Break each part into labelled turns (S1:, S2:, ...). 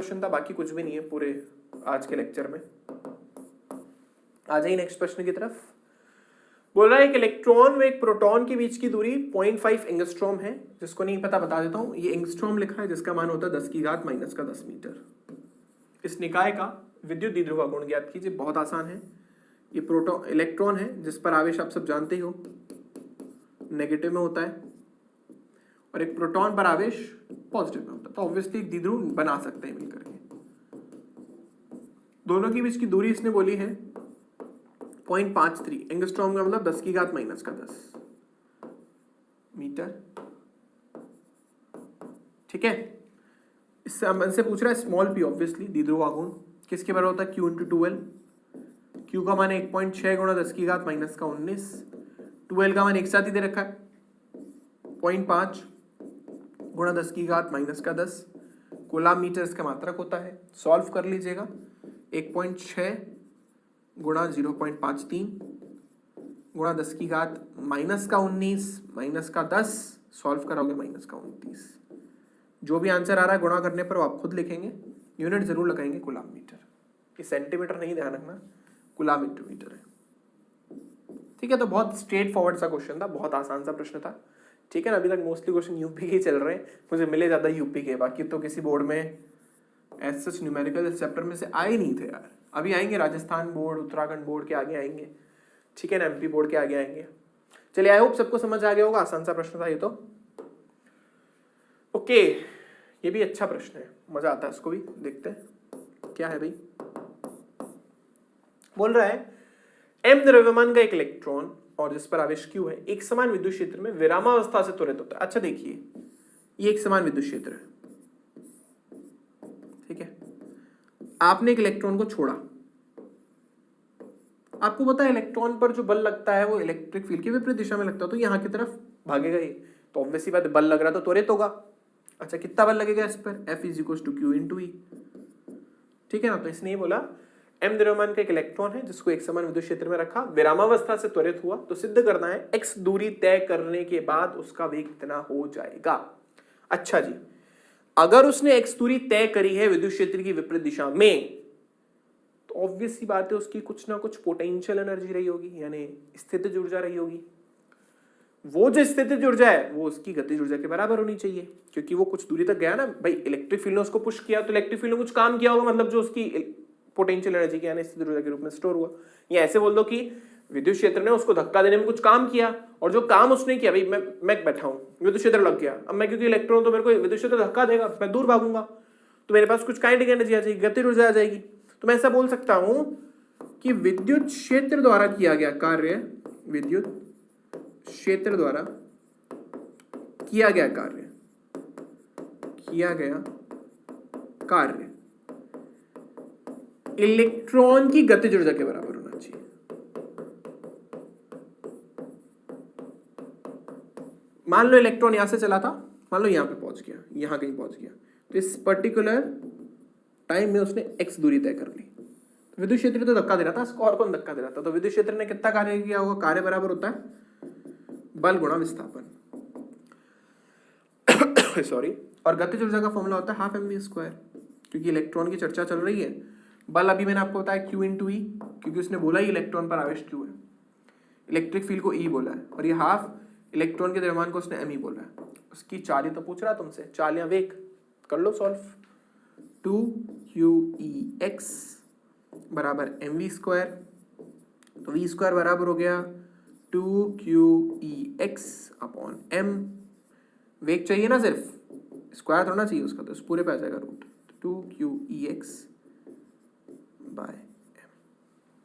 S1: Question था, बाकी कुछ भी नहीं है पूरे आज के लेक्चर में। आ जाइए नेक्स्ट प्रश्न की तरफ। बोल रहा है एक इलेक्ट्रॉन व एक प्रोटॉन के बीच की दूरी 0.5 एंगस्ट्रॉम है। जिसको नहीं पता बता देता हूं, ये एंगस्ट्रॉम लिखा है जिसका मान होता है 10 की घात माइनस का 10 मीटर। इस निकाय का विद्युत द्विध्रुव गुण ज्ञात कीजिए। बहुत आसान है। ये प्रोटॉन इलेक्ट्रॉन है जिस पर आवेश आप सब जानते हो नेगेटिव में होता है, और एक प्रोटॉन पर आवेश पॉजिटिव में होता है, तो ऑब्वियसली एक द्विध्रुव बना सकते हैं मिलकर के। दोनों के बीच की दूरी इसने बोली है 0.53 एंगस्ट्रॉम का मतलब 10 की घात माइनस का 10 मीटर। ठीक है, इससे हमसे पूछ रहा है स्मॉल पी, ऑब्वियसली द्विध्रुव गुण किसके बराबर होता है, Q × 12। Q का मान 1.6 गुणा 10 की घात माइनस का 19, 12 का मान एक साथ ही दे रखा है 0.5 गुणा 10 की घात माइनस का 10 कूलाम मीटर इसका मात्रक होता है। सॉल्व कर लीजिएगा, 1.6 गुणा 0.53 गुणा 10 की घात माइनस का 19 माइनस का 10, सॉल्व कराओगे माइनस का 29। जो भी आंसर आ रहा है गुणा करने पर वो आप खुद लिखेंगे, यूनिट जरूर लगाएंगे कूलाम मीटर। ये सेंटीमीटर नहीं, ध्यान रखना कूलाम मीटर है। ठीक है, तो बहुत स्ट्रेट फॉरवर्ड सा क्वेश्चन था, बहुत आसान सा प्रश्न था। ठीक है ना, अभी तक मोस्टली क्वेश्चन यूपी के ही चल रहे हैं, मुझे मिले ज्यादा यूपी के, बाकी तो किसी बोर्ड में एज सच न्यूमेरिकल इस चैप्टर में से आए नहीं थे यार। अभी आएंगे राजस्थान बोर्ड, उत्तराखंड बोर्ड के आगे आएंगे, ठीक है ना, एमपी बोर्ड के आगे आएंगे। चलिए, आई होप सबको समझ आ गया होगा, आसान सा प्रश्न था ये तो। ओके, ये भी अच्छा प्रश्न है, मजा आता है इसको भी। देखते हैं क्या है भाई। बोल रहा है m द्रव्यमान का एक इलेक्ट्रॉन और जिस पर आवेश q है एक समान विद्युत क्षेत्र में विरामावस्था से त्वरित होता है। अच्छा देखिए, ये एक समान विद्युत क्षेत्र है, ठीक है। आपने एक इलेक्ट्रॉन को छोड़ा, आपको पता है इलेक्ट्रॉन पर जो बल लगता है वो इलेक्ट्रिक फील्ड की विपरीत दिशा में लगता है, तो यहां की तरफ भागेगा ये, तो ऑब्वियसली बात, बल लग रहा तो त्वरित होगा। अच्छा, कितना बल लगेगा इस पर, F = Q × E, ठीक है ना। तो इसने ये बोला m द्रव्यमान का एक इलेक्ट्रॉन है जिसको एक समान विद्युत क्षेत्र में रखा, विरामावस्था से त्वरित हुआ, तो सिद्ध करना है x दूरी तय करने के बाद उसका वेग कितना हो जाएगा। अच्छा जी, अगर उसने x दूरी तय करी है विद्युत क्षेत्र की विपरीत दिशा में, तो ऑब्वियस सी बात है उसकी कुछ ना कुछ पोटेंशियल एनर्जी रही होगी, यानी स्थितिज ऊर्जा रही होगी। वो जो स्थितिज ऊर्जा है वो उसकी गतिज ऊर्जा के बराबर होनी चाहिए, क्योंकि वो कुछ दूरी तक गया ना भाई। इलेक्ट्रिक फील्ड ने उसको पुश किया, तो इलेक्ट्रिक फील्ड ने कुछ काम किया होगा, मतलब जो उसकी पोटेंशियल एनर्जी की यानी स्थितिज ऊर्जा के रूप में स्टोर हुआ। या ऐसे बोल दो कि विद्युत क्षेत्र ने उसको धक्का देने में कुछ काम किया, और जो काम उसने किया, भाई मैं बैठा हूं, विद्युत क्षेत्र लग गया, अब मैं क्योंकि इलेक्ट्रॉन तो मेरे को विद्युत क्षेत्र धक्का देगा, मैं दूर भागूंगा, तो मेरे पास कुछ काइनेटिक एनर्जी आ जाएगी, गतिज ऊर्जा आ जाएगी। तो मैं ऐसा बोल सकता हूं कि विद्युत क्षेत्र द्वारा किया गया कार्य, विद्युत क्षेत्र द्वारा किया गया कार्य इलेक्ट्रॉन की गतिज ऊर्जा के बराबर होना चाहिए। मान लो इलेक्ट्रॉन यहां से चला था, मान लो यहां पे पहुंच गया, यहां कहीं पहुंच गया, तो इस पर्टिकुलर टाइम में उसने x दूरी तय कर ली। विद्युत क्षेत्र तो धक्का दे रहा था, इसको और कौन धक्का दे रहा था, तो विद्युत क्षेत्र ने कितना कार्य किया होगा, कार्य बराबर होता है बल गुणा विस्थापन सॉरी। और गतिज ऊर्जा का फॉर्मूला होता है ½ mv², क्योंकि इलेक्ट्रॉन की चर्चा चल रही है। बल अभी मैंने आपको बताया Q × E, क्योंकि उसने बोला ही इलेक्ट्रॉन पर आवेश Q है, इलेक्ट्रिक फील्ड को E बोला है, और ये हाफ इलेक्ट्रॉन के द्रव्यमान को उसने m बोला है। उसकी चाल तो पूछ रहा तुमसे, चाल या वेग, कर लो सॉल्व। 2qEx बराबर mv², तो v² बराबर हो गया 2qEx अपॉन m। वेग चाहिए ना, सिर्फ स्क्वायर थोड़ा चाहिए उसका, तो इस पूरे पे आ जाएगा रूट 2qEx बाय m।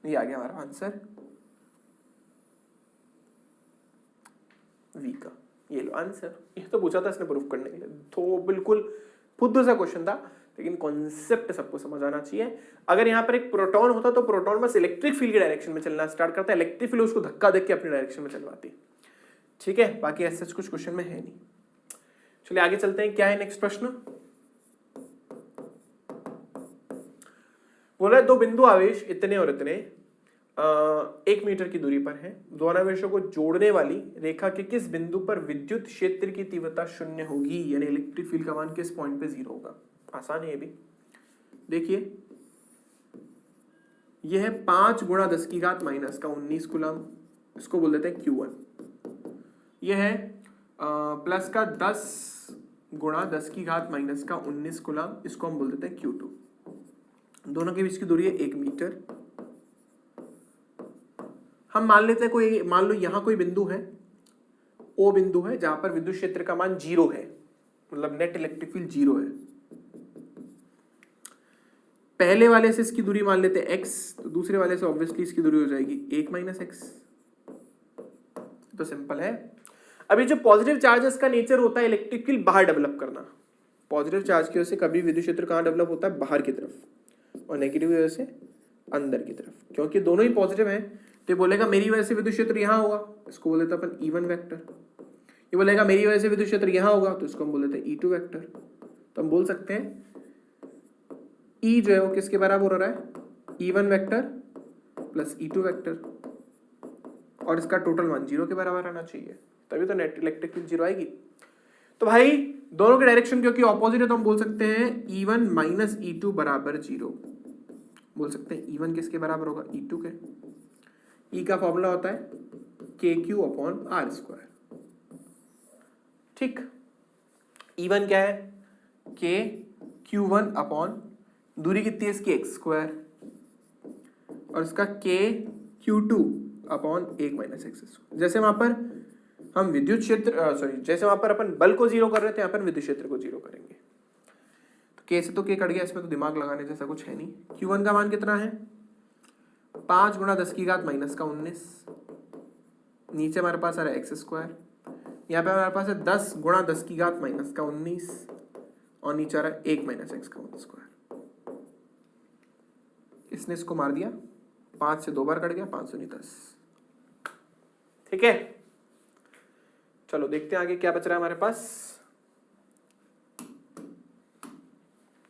S1: ये आ गया हमारा आंसर v का। ये लो आंसर, ये तो पूछा था इसने प्रूफ करने के लिए, तो बिल्कुल खुद सा क्वेश्चन था, लेकिन कॉन्सेप्ट सबको समझ आना चाहिए। अगर यहाँ पर एक प्रोटॉन होता तो प्रोटॉन बस इलेक्ट्रिक फील्ड की डायरेक्शन में चलना स्टार्ट करता है, इलेक्ट्रिक फील्ड उसको धक्का देके अपनी डायरेक्शन में चलवाती। ठीक है, बाकी ऐसा कुछ क्वेश्चन में है नहीं। चलिए आगे चलते हैं, क्या है नेक्स्ट प्रश्न। बोला है दो बिंदु आवेश इतने और इतने 1 मीटर की दूरी पर है, दोनों आवेशों को जोड़ने वाली रेखा के किस बिंदु पर विद्युत क्षेत्र की तीव्रता 0 होगी, यानी इलेक्ट्रिक फील्ड का मान किस पॉइंट पे 0 होगा। आसान है ये भी, देखिए ये है 5 गुणा 10 की घात माइनस का 19 कूलम, इसको बोल देते हैं Q1। ये है प्लस का 10 गुणा 10 की घात माइनस का 19 कूलम, इसको हम बोल देते हैं Q2। दोनों के बीच की दूरी है 1 मीटर। हम मान लेते हैं कोई, मान लो यहां कोई बिंदु है, ओ बिंदु है जहां पर विद्युत क्षेत्र का मान 0 है, मतलब नेट इलेक्ट्रिक फील्ड 0 है। पहले वाले से इसकी दूरी मान लेते हैं x, तो दूसरे वाले से ऑब्वियसली इसकी दूरी हो जाएगी 1 माइनस x। तो सिंपल है। अभी जो पॉजिटिव चार्जेस का नेचर होता है इलेक्ट्रिक फील्ड बाहर डेवलप करना। पॉजिटिव चार्ज की वजह से कभी विद्युत क्षेत्र कहाँ डेवलप होता है? बाहर की तरफ, और नेगेटिव की वजह से अंदर की तरफ। क्योंकि दोनों ही पॉजिटिव हैं तो ये बोलेगा मेरी वजह से विद्युत क्षेत्र यहाँ होगा, इसको बोल देते हैं अपन E1 वेक्टर। ये बोलेगा मेरी वजह से विद्युत क्षेत्र यहाँ होगा, तो इसको हम बोल देते हैं E2 वेक्टर। तो हम बोल सकते हैं E जो है वो किसके बराबर हो रहा है? E1 vector plus E2 vector, और इसका टोटल मान 0 के बराबर आना चाहिए, तभी तो नेट इलेक्ट्रिक फील्ड 0 आएगी। तो भाई दोनों के डायरेक्शन क्योंकि ऑपोजिट है तो हम बोल सकते हैं E1 माइनस E2 बराबर 0। बोल सकते हैं E1 किसके बराबर होगा? E2 के। E का फॉर्मूला होता है KQ अपॉन R स्क्वायर। ठीक, E1 क्या है? KQ1 अपॉन दूरी कितनी है इसकी? x स्क्वायर, और इसका KQ2 upon 1 minus x square. जैसे वहां पर हम विद्युत क्षेत्र जैसे वहां पर अपन बल को 0 कर रहे थे, यहाँ पर विद्युत क्षेत्र को 0 करेंगे। तो K से तो K कट गया, इसमें तो दिमाग लगाने जैसा कुछ है नहीं। Q1 का मान कितना है? 5 गुणा 10 की घात माइनस का 19। नीचे हमारे पास आ रहा है एक्स स्क्वायर, यहाँ पे हमारे पास है 10 गुणा 10 की घात माइनस का 19, और नीचे आ रहा है 1 माइनस एक्स का होल स्क्वायर। इसने इसको मार दिया, 5 से 2 बार कट गया, 5 दूनी 10। ठीक है, चलो देखते हैं आगे क्या बच रहा है हमारे पास।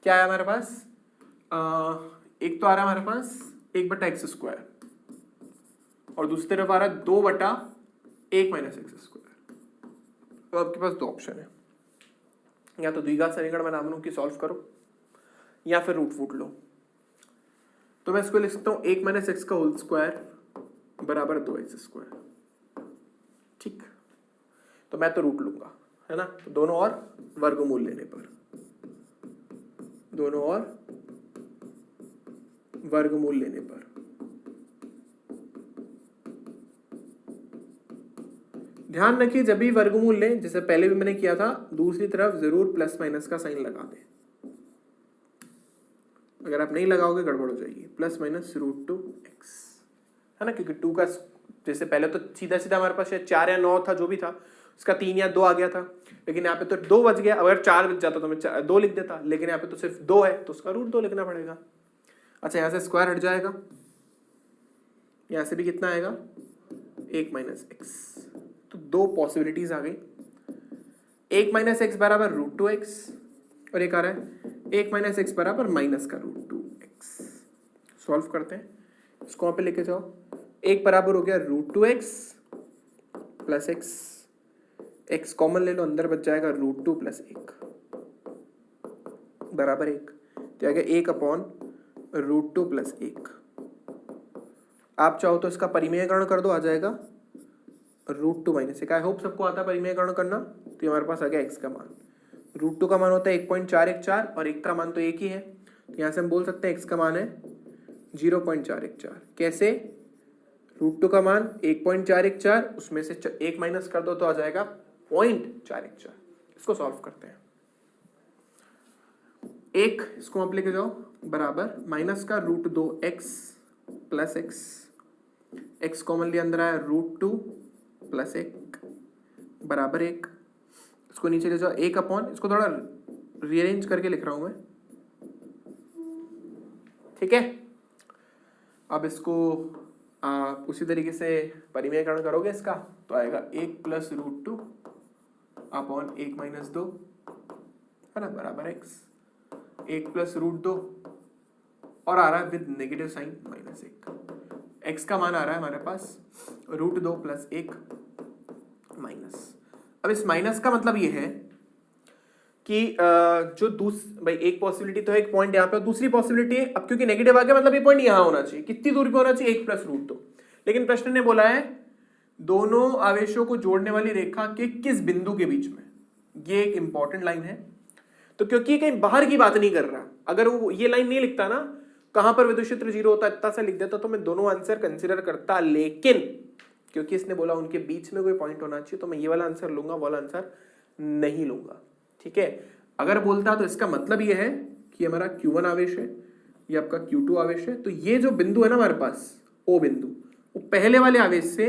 S1: क्या है हमारे पास? एक तो आ रहा है हमारे पास 1/x स्क्वायर, और दूसरी तरफ आ रहा है 2/1 माइनस एक्स स्क्वायर। तो आपके पास दो ऑप्शन है, या तो द्विघात समीकरण मैं नाम लूं कि सॉल्व करो, या फिर रूट फूट लो। तो मैं इसको लिख सकता हूं 1 माइनस एक्स का होल स्क्वायर बराबर 2x स्क्वायर। ठीक, तो मैं तो रूट लूंगा, है ना। तो दोनों और वर्गमूल लेने पर, दोनों और वर्गमूल लेने पर ध्यान रखिए, जब भी वर्गमूल लें, जैसे पहले भी मैंने किया था, दूसरी तरफ जरूर प्लस माइनस का साइन लगा दें। अगर आप नहीं लगाओगे गड़बड़ हो जाएगी। प्लस माइनस √2x, है ना, क्योंकि 2 का जैसे पहले तो सीधा सीधा हमारे पास 4 या 9 था, जो भी था, उसका 3 या 2 आ गया था, लेकिन यहाँ पे तो 2 बच गया। अगर 4 बच जाता तो मैं 2 लिख देता, लेकिन यहाँ पे तो सिर्फ 2 है, तो उसका √2 लिखना पड़ेगा। अच्छा, यहाँ से स्क्वायर हट जाएगा, यहाँ से भी कितना आएगा? 1 माइनस एक्स। तो दो पॉसिबिलिटीज आ गई, 1 माइनस एक्स बराबर √2x, और एक आ रहा है 1 माइनस एक्स बराबर माइनस का √2x। सॉल्व करते हैं, इसको वहां पे लेके जाओ। एक बराबर हो गया √2x plus x, x common ले लो, अंदर बच जाएगा √2 प्लस 1 बराबर 1। तो आ गया 1 अपॉन √2 प्लस 1। आप चाहो तो इसका परिमेयकरण कर दो, आ जाएगा √2 माइनस 1। आई होप सबको आता है परिमेयकरण करना। तो हमारे पास आ गया x का मान, √2 का मान होता है 1.414, और 1 का मान तो एक ही है, तो यहाँ से हम बोल सकते हैं x का मान है 0.414। कैसे? √2 का मान 1.414, उसमें से 1 माइनस कर दो तो आ जाएगा 0.414। इसको सॉल्व करते हैं। एक इसको आप लेके जाओ बराबर माइनस का √2x plus x, x common लिया, अंदर आया √2 प्लस 1 बराबर 1। इसको नीचे ले जाओ, 1 अपॉन, इसको थोड़ा रीअरेंज करके लिख रहा हूं मैं, ठीक है। अब इसको उसी तरीके से परिमेयकरण करोगे इसका, तो आएगा 1 प्लस √2 अपॉन 1 माइनस 2, है ना, बराबर x। 1 प्लस √2 और आ रहा है विद नेगेटिव साइन -1। x का मान आ रहा है हमारे पास √2 प्लस 1 माइनस। अब इस माइनस का मतलब ये है कि जो भाई एक पॉसिबिलिटी तो है, एक पॉइंट यहाँ पे, दूसरी पॉसिबिलिटी है, अब क्योंकि नेगेटिव आ गया मतलब ये पॉइंट यहाँ होना चाहिए, कितनी दूरी पे होना चाहिए, 1 + √2। लेकिन प्रश्न ने बोला है दोनों आवेशों को जोड़ने वाली रेखा के किस बिंदु के बीच में, ये एक इंपॉर्टेंट लाइन है। तो क्योंकि कहीं बाहर की बात नहीं कर रहा, अगर वो ये लाइन नहीं लिखता ना कहां पर विद्युत क्षेत्र 0 होता, इतना सा लिख देता तो मैं दोनों आंसर कंसीडर करता, लेकिन क्योंकि इसने बोला उनके बीच में कोई पॉइंट होना चाहिए तो मैं ये वाला आंसर लूंगा, वाला आंसर नहीं लूंगा। ठीक है, अगर बोलता तो इसका मतलब ये है कि हमारा Q1 आवेश है, ये आपका Q2 आवेश है, तो ये जो बिंदु है ना हमारे पास O बिंदु, वो पहले वाले आवेश से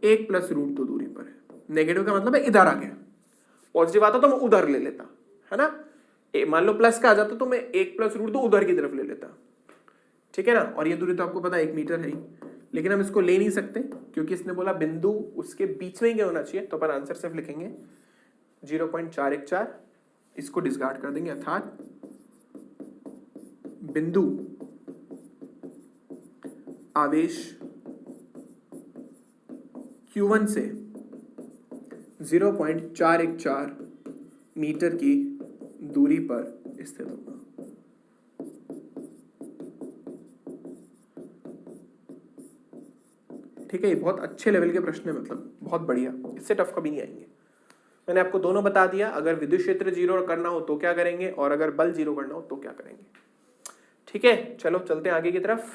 S1: 1 + √2 दूरी पर है। नेगेटिव का मतलब है इधर आ गया, पॉजिटिव आता तो मैं उधर ले लेता, है ना, मान लो प्लस का आ जाता तो मैं 1 + √2 उधर की तरफ ले लेता। ठीक है ना, और ये दूरी तो आपको पता है 1 मीटर है ही, लेकिन हम इसको ले नहीं सकते क्योंकि इसने बोला बिंदु उसके बीच में ही क्या होना चाहिए, तो अपन आंसर सिर्फ लिखेंगे 0.414, इसको डिस्कार्ड कर देंगे, अर्थात बिंदु आवेश Q1 से 0.414 मीटर की दूरी पर स्थित होगा। ठीक है, ये बहुत अच्छे लेवल के प्रश्न है, मतलब बहुत बढ़िया, इससे टफ कभी नहीं आएंगे। मैंने आपको दोनों बता दिया, अगर विद्युत क्षेत्र 0 करना हो तो क्या करेंगे, और अगर बल 0 करना हो तो क्या करेंगे। ठीक है, चलो चलते हैं आगे की तरफ।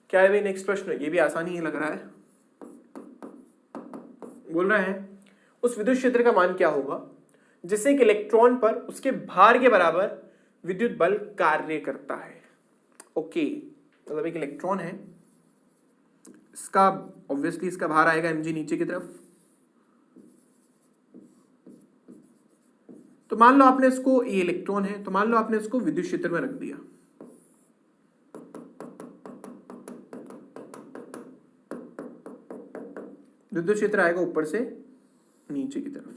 S1: क्या है भाई नेक्स्ट प्रश्न, ये भी आसानी ही लग रहा है। बोल रहा है उस विद्युत क्षेत्र का मान क्या होगा जिससे एक इलेक्ट्रॉन पर उसके भार के बराबर विद्युत बल कार्य करता है। ओके, मतलब एक इलेक्ट्रॉन है, इसका ऑब्वियसली इसका भार आएगा mg नीचे की तरफ। तो मान लो आपने इसको, ये इलेक्ट्रॉन है, तो मान लो आपने इसको विद्युत क्षेत्र में रख दिया। विद्युत क्षेत्र आएगा ऊपर से नीचे की तरफ,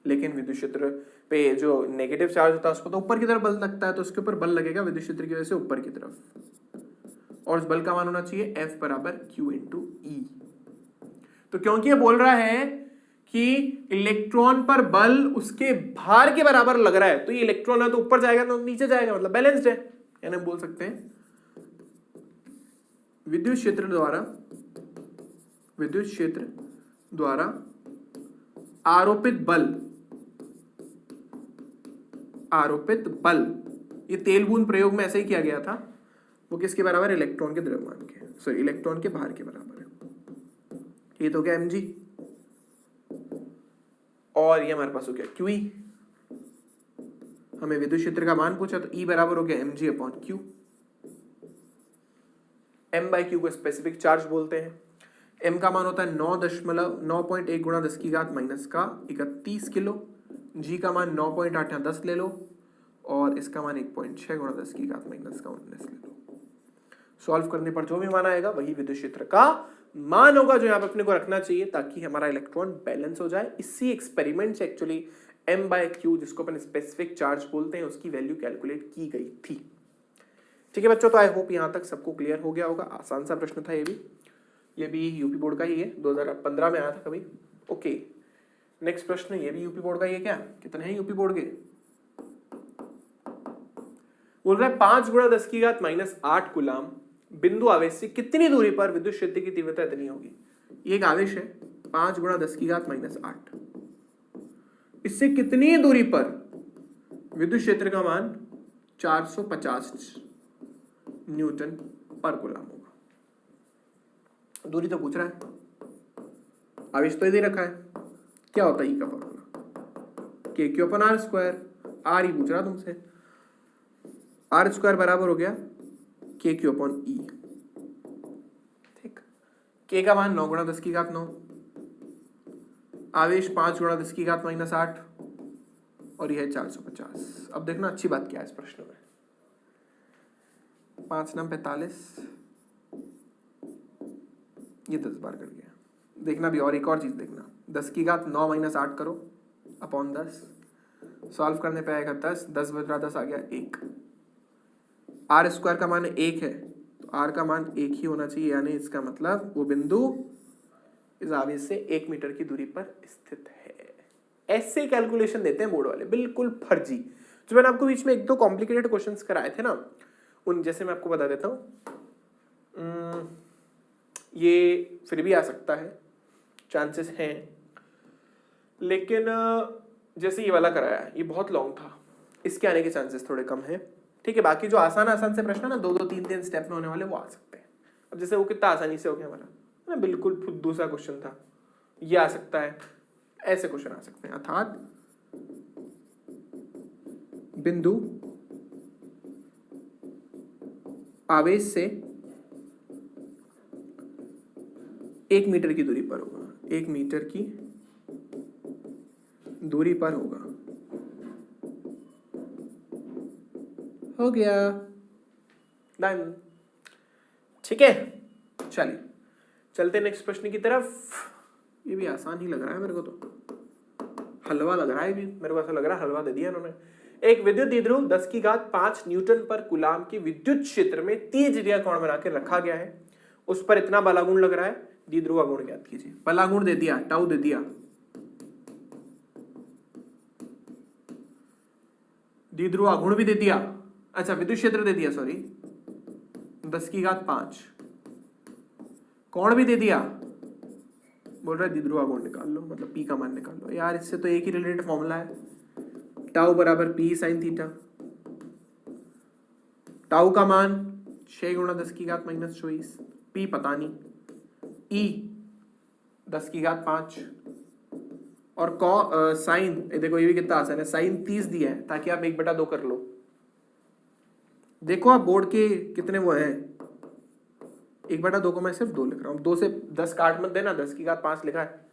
S1: लेकिन विद्युत क्षेत्र पे जो नेगेटिव चार्ज होता है उसको तो ऊपर की तरफ बल लगता है, तो उसके ऊपर बल लगेगा विद्युत क्षेत्र की वजह से ऊपर की तरफ, और उस बल का मान होना चाहिए F = Q × E। तो क्योंकि ये बोल रहा है कि इलेक्ट्रॉन पर बल उसके भार के बराबर लग रहा है, तो ये इलेक्ट्रॉन है तो ऊपर जाएगा तो नीचे जाएगा, मतलब बैलेंस्ड है। यानी बोल सकते हैं विद्युत क्षेत्र द्वारा आरोपित बल, ये तेल बूंद प्रयोग में ऐसे ही किया गया था, वो किसके बराबर, इलेक्ट्रॉन के द्रव्यमान के, सॉरी इलेक्ट्रॉन के भार के बराबर है। ये तो क्या mg, और ये हमारे पास हो गया QE। हमें विद्युत क्षेत्र का मान पूछा तो E बराबर हो गया mg/q। m/q को स्पेसिफिक चार्ज बोलते हैं। m का मान होता है 9.1 × 10⁻31 किलो, g का मान 9.8 या 10 ले लो, और इसका मान 1.6 × 10⁻⁻19 ले लो। सॉल्व करने पर जो भी मान आएगा वही विद्युत क्षेत्र का मान होगा जो यहाँ पे अपने को रखना चाहिए, ताकि हमारा इलेक्ट्रॉन बैलेंस हो जाए। इसी एक्सपेरिमेंट से एक्चुअली m/q, जिसको अपन स्पेसिफिक चार्ज बोलते हैं, उसकी वैल्यू कैलकुलेट की गई थी। ठीक है बच्चों, तो आई होप यहाँ तक सबको क्लियर हो गया होगा। आसान सा प्रश्न था ये भी यूपी बोर्ड का ही है, 2015 में आया था कभी। ओके, नेक्स्ट प्रश्न, ये भी यूपी बोर्ड का ही है। क्या कितने हैं यूपी बोर्ड के, बोल रहा है 5 × 10⁻⁸ कूलाम बिंदु आवेश से कितनी दूरी पर विद्युत क्षेत्र की तीव्रता इतनी होगी। ये एक आवेश है 5 × 10⁻⁸, इससे कितनी दूरी पर विद्युत क्षेत्र का मान 450 न्यूटन पर कूलाम होगा। दूरी तो पूछ रहा है, आवेश तो इधर रखा है, क्या होता है ई का फॉर्मूला, KQ/R²। आर ही पूछ रहा तुमसे, R² बराबर हो गया KQ/E। ठीक, K का मान 9 × 10⁻9, आवेश 5 × 10⁻⁸, और यह है 450। अब देखना अच्छी बात क्या है इस प्रश्न में, 5 9 45, ये 10 बार कट गया। देखना भी, और एक और चीज देखना, 10⁻9 - 8 करो अपॉन 10, सॉल्व करने पे आएगा 10, 10 बचा 10 आ गया 1। R² का मान 1 है, तो R का मान 1 ही होना चाहिए, यानी इसका मतलब वो बिंदु इस आवेश से 1 मीटर की दूरी पर स्थित है। ऐसे कैलकुलेशन देते हैं बोर्ड वाले, बिल्कुल फर्जी। जो मैंने आपको बीच में एक दो कॉम्प्लिकेटेड क्वेश्चंस कराए थे ना, उन जैसे मैं आपको बता देता हूँ, ये फिर भी आ सकता है, चांसेस हैं, लेकिन जैसे ये वाला कराया है ये बहुत लॉन्ग था, इसके आने के चांसेस थोड़े कम हैं। ठीक है, बाकी जो आसान आसान से प्रश्न है ना, 2-2 3-3 स्टेप में होने वाले, वो आ सकते हैं। अब जैसे वो कितना आसानी से हो गया हमारा ना, बिल्कुल फुद्दू सा क्वेश्चन था, ये आ सकता है, ऐसे क्वेश्चन आ सकते हैं। अर्थात बिंदु आवेश से 1 मीटर की दूरी पर होगा, 1 मीटर की दूरी पर होगा, हो गया डन। ठीक है, चलिए चलते नेक्स्ट प्रश्न की तरफ। ये भी आसान ही लग रहा है मेरे को, तो हलवा लग रहा है भी, मेरे को ऐसा लग रहा है हलवा दे दिया इन्होंने। एक विद्युत द्विध्रुव 10⁵ न्यूटन पर कूलाम के विद्युत क्षेत्र में 30 डिग्री कोण बना के रखा गया है, उस पर इतना बलागुण लग रहा है, द्विध्रुव आघूर्ण ज्ञात कीजिए। बलागुण दे दिया, टाउ दे दिया, द्विध्रुव आघूर्ण भी दे दिया, अच्छा विद्युत क्षेत्र दे दिया, सॉरी 10⁵, कोण भी दे दिया, बोल रहा है द्विध्रुव आघूर्ण निकाल लो, मतलब पी का मान निकाल लो। यार इससे तो एक ही रिलेटेड फॉर्मूला है, टाउ बराबर पी साइन थीटा, टाउ का मान 6 × 10⁻⁻²⁰, पी पता नहीं, ई 10⁵, और साइन, देखो ये भी कितना आसान है, साइन 30 दिया है ताकि आप 1/2 कर लो। देखो आप बोर्ड के कितने वो हैं, 1/2 को मैं सिर्फ 2 लिख रहा हूँ, 2 से 10 काट मत देना, 10⁵5 लिखा है,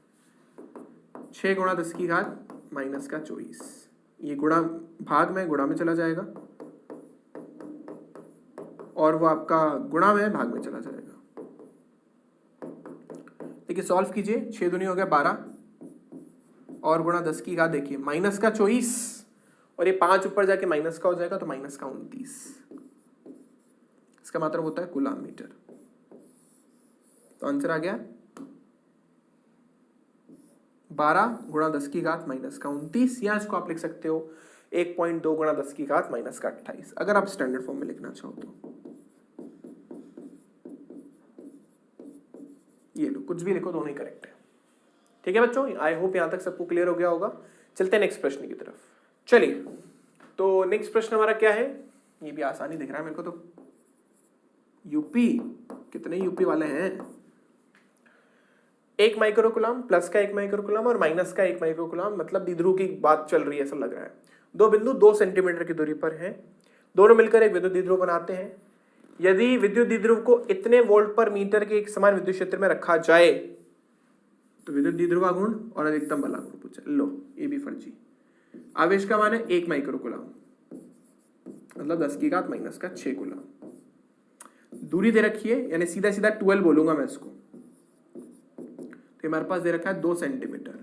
S1: 6 × 10⁻⁻²⁰, ये गुणा भाग में गुणा में चला जाएगा, और वो आपका गुणा में भाग में चला जाएगा। देखिए सॉल्व कीजिए, 6 दूनी हो गया 12, और गुणा 10⁵, देखिए -24, और ये 5 ऊपर जाके माइनस का हो जाएगा, तो -29, इसका मतलब होता है कूलाम मीटर। तो आंसर आ गया 12 × 10⁻⁻29, या इसको आप लिख सकते हो 1.2 × 10⁻⁻28, अगर आप स्टैंडर्ड फॉर्म में लिखना चाहो तो। ये लो, कुछ भी लिखो, दोनों ही करेक्ट है। ठीक है बच्चों, आई होप यहां तक सबको क्लियर हो गया होगा। चलते हैं नेक्स्ट प्रश्न की तरफ। चलिए, तो नेक्स्ट प्रश्न हमारा क्या है, ये भी आसानी दिख रहा है मेरे को तो, यूपी, कितने यूपी वाले हैं, 1 माइक्रोकूलम, प्लस का 1 माइक्रोकूलम और माइनस का 1 माइक्रोकूलम, मतलब द्विध्रुव की बात चल रही है ऐसा लग रहा है। दो बिंदु 2 सेंटीमीटर की दूरी पर हैं, दोनों मिलकर एक विद्युत द्विध्रुव बनाते हैं। यदि विद्युत द्विध्रुव को इतने वोल्ट पर मीटर के एक समान विद्युत क्षेत्र में रखा जाए तो विद्युत द्विध्रुव आघूर्ण और अधिकतम बलागुण पूछा। लो, ये भी फर्जी। आवेश का मान है 1 माइक्रोकूलम, मतलब 10⁻⁻6 कूलम। दूरी दे रखी है, यानी सीधा सीधा 12 बोलूंगा मैं इसको, तो हमारे पास दे रखा है 2 सेंटीमीटर,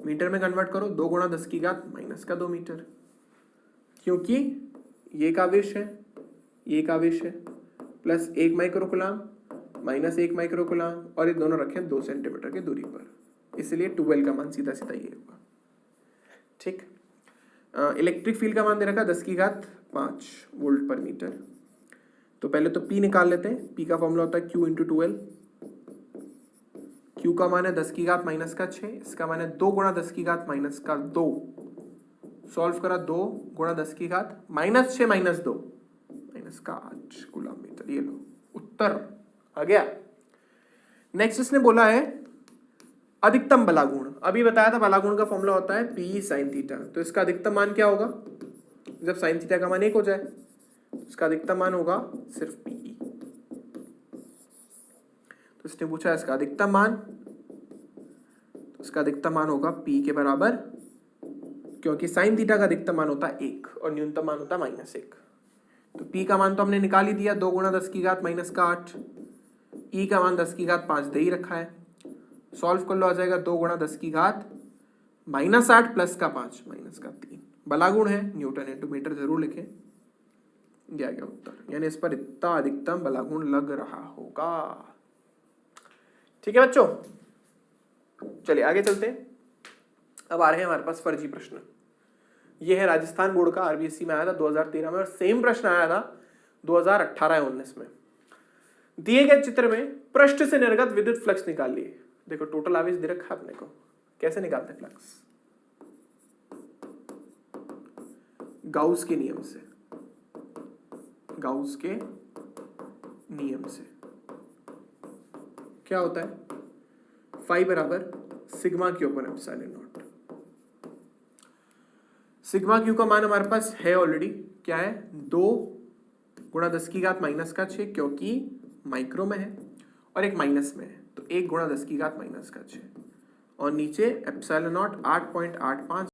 S1: मीटर में कन्वर्ट करो, 2 × 10⁻⁻2 मीटर, क्योंकि ये एक आवेश है, ये एक आवेश है, प्लस 1 माइक्रोकूलम माइनस 1 माइक्रोकूलम, और ये दोनों रखे 2 सेंटीमीटर की दूरी पर, इसलिए 12 का मान सीधा सीधा ये होगा। ठीक, इलेक्ट्रिक फील्ड का मान दे रखा है 10⁵5 वोल्ट पर मीटर। तो पहले तो P निकाल लेते हैं, P का फॉर्मूला होता है Q × 12, Q का मान है 10⁻⁻6, इसका मान है 2 × 10⁻⁻2, सॉल्व करा 2 × 10⁻⁻6 -2 -8 कूलम मीटर। ये लो उत्तर आ गया। नेक्स्ट इसने बोला है अधिकतम बलागुण। अभी बताया था बलागुण का फॉर्मूला होता है P sin थीटा, तो इसका अधिकतम मान क्या होगा, जब sin थीटा का मान 1 हो जाए, इसका अधिकतम मान होगा सिर्फ PE। तो इसने पूछा इसका अधिकतम मान, तो इसका अधिकतम मान होगा P के बराबर, क्योंकि sin थीटा का अधिकतम मान होता है 1 और न्यूनतम मान होता है -1। तो P का मान तो हमने निकाल ही दिया, 2 × 10⁻⁻8, E का मान 10⁻5 दे ही रखा है, सॉल्व कर लो, आ जाएगा 2 × 10⁻⁻8 प्लस का 5 माइनस का 3। बलागुण है, न्यूटन × मीटर जरूर लिखें, दिया गया उत्तर, यानी इस पर इतना अधिकतम बलागुण लग रहा होगा। ठीक है बच्चों, चलिए आगे चलते हैं। अब आ रहे हैं हमारे पास फर्जी प्रश्न। ये है राजस्थान बोर्ड का, आरबीएससी में आया था 2013 में, और सेम प्रश्न आया था 2018-19 में। दिए गए चित्र में पृष्ठ से निर्गत विद्युत फ्लक्स निकालिए। देखो टोटल आवेश दे रखा है अपने को, कैसे निकालते हैं फ्लक्स? गाउस के नियम से, गाउस के नियम से क्या होता है? फाई बराबर sigma Q upon epsilon not. Sigma Q का मान हमारे पास है ऑलरेडी, क्या है? 2 गुणा 10 की घात माइनस का 6, क्योंकि माइक्रो में है और एक माइनस में है, तो 1 गुणा 10 की घात माइनस का 6, और नीचे एप्सिलॉन नॉट 8.85